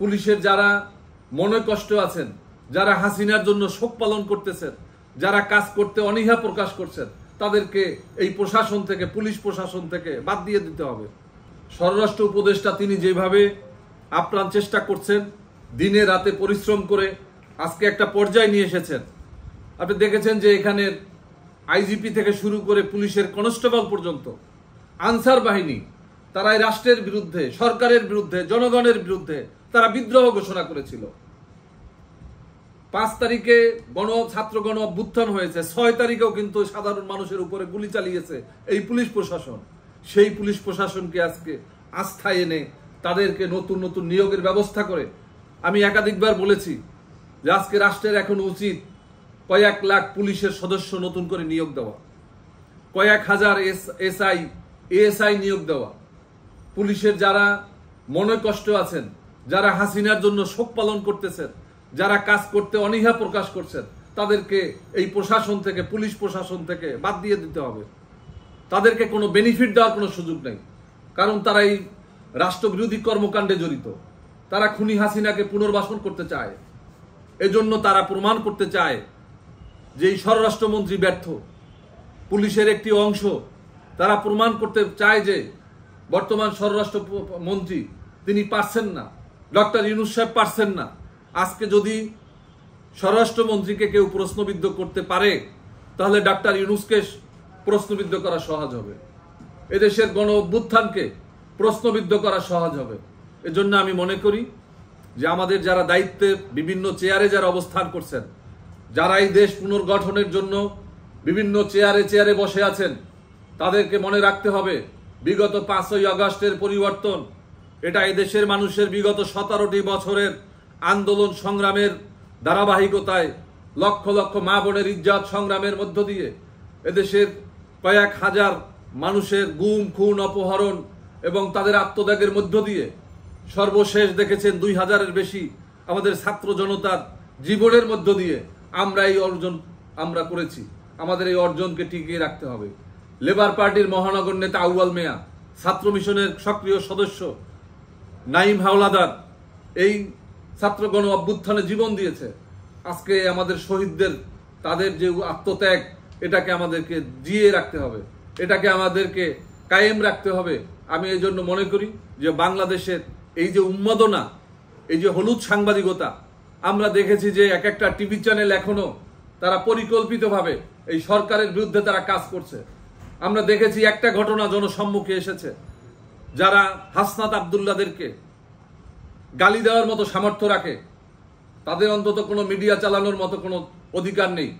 পুলিশের যারা মনে কষ্ট আছেন, যারা হাসিনার জন্য শোক পালন করতেছেন, যারা কাজ করতে অনীহা প্রকাশ করছেন, তাদেরকে এই প্রশাসন থেকে, পুলিশ প্রশাসন থেকে বাদ দিয়ে দিতে হবে। স্বরাষ্ট্র উপদেষ্টা তিনি যেভাবে আপ্রাণ চেষ্টা করছেন, দিনে রাতে পরিশ্রম করে আজকে একটা পর্যায়ে নিয়ে এসেছেন। আপনি দেখেছেন যে এখানে আইজিপি থেকে শুরু করে পুলিশের কনস্টেবল পর্যন্ত, আনসার বাহিনী, তারা এই রাষ্ট্রের বিরুদ্ধে, সরকারের বিরুদ্ধে, জনগণের বিরুদ্ধে তারা বিদ্রোহ ঘোষণা করেছিল। 5 তারিখে ছাত্র গণ অভ্যুত্থান হয়েছে, 6 তারিখেও কিন্তু সাধারণ মানুষের উপরে গুলি চালিয়েছে এই পুলিশ প্রশাসন। সেই পুলিশ প্রশাসনকে আজকে আস্থায় এনে তাদেরকে নতুন নতুন নিয়োগের ব্যবস্থা করে, আমি একাধিকবার বলেছি যে আজকে রাষ্ট্রের এখন উচিত কয়েক লাখ পুলিশের সদস্য নতুন করে নিয়োগ দেওয়া, কয়েক হাজার এসআই এএসআই নিয়োগ দেওয়া। পুলিশের যারা মনে কষ্ট আছেন, যারা হাসিনার জন্য শোক পালন করতেছেন, যারা কাজ করতে অনীহা প্রকাশ করছেন, তাদেরকে এই প্রশাসন থেকে, পুলিশ প্রশাসন থেকে বাদ দিয়ে দিতে হবে। তাদেরকে কোনো বেনিফিট দেওয়ার কোনো সুযোগ নেই, কারণ তারা এই রাষ্ট্রবিরোধী কর্মকাণ্ডে জড়িত। তারা খুনি হাসিনাকে পুনর্বাসন করতে চায়। এজন্য তারা প্রমাণ করতে চায় যে এই স্বরাষ্ট্রমন্ত্রী ব্যর্থ, পুলিশের একটি অংশ। তারা প্রমাণ করতে চায় যে বর্তমান স্বরাষ্ট্র মন্ত্রী তিনি পারছেন না, ডক্টর ইউনূস সাহেব পারছেন না। আজকে যদি স্বরাষ্ট্রমন্ত্রীকে কেউ প্রশ্নবিদ্ধ করতে পারে, তাহলে ডক্টর ইউনূসকে প্রশ্নবিদ্ধ করা সহজ হবে, এদেশের গণ অভ্যুত্থানকে প্রশ্নবিদ্ধ করা সহজ হবে। এজন্য আমি মনে করি যে আমাদের যারা দায়িত্বে বিভিন্ন চেয়ারে যারা অবস্থান করছেন, যারা এই দেশ পুনর্গঠনের জন্য বিভিন্ন চেয়ারে বসে আছেন, তাদেরকে মনে রাখতে হবে বিগত 5ই আগস্টের পরিবর্তন, এটা এই দেশের মানুষের বিগত 17টি বছরের আন্দোলন সংগ্রামের ধারাবাহিকতায়, লক্ষ লক্ষ মা বোনের ইজ্জত সংগ্রামের মধ্য দিয়ে, এদেশের কয়েক হাজার মানুষের গুম, খুন, অপহরণ এবং তাদের আত্মত্যাগের মধ্য দিয়ে সর্বশেষ দেখেছেন 2000-এর বেশি আমাদের ছাত্র জনতার জীবনের মধ্য দিয়ে আমরা এই অর্জন আমরা করেছি। আমাদের এই অর্জনকে টিকিয়ে রাখতে হবে। লেবার পার্টির মহানগর নেতা আউয়াল মিয়া, ছাত্র মিশনের সক্রিয় সদস্য নাইম হাওলাদার এই ছাত্র গণ অভ্যুত্থানে জীবন দিয়েছে। আজকে আমাদের শহীদদের, তাদের যে আত্মত্যাগ, এটাকে আমাদেরকে জিয়ে রাখতে হবে, এটাকে আমাদেরকে কায়েম রাখতে হবে। আমি এই জন্য মনে করি যে বাংলাদেশের এই যে উন্মাদনা, এই যে হলুদ সাংবাদিকতা, আমরা দেখেছি যে এক একটা টিভি চ্যানেল এখনো তারা পরিকল্পিতভাবে এই সরকারের বিরুদ্ধে তারা কাজ করছে। আমরা দেখেছি একটা ঘটনা জনসম্মুখে এসেছে, যারা হাসনাত আব্দুল্লাহদেরকে গালি দেওয়ার মতো সামর্থ্য রাখে, তাদের অন্তত কোনো মিডিয়া চালানোর মতো কোনো অধিকার নেই।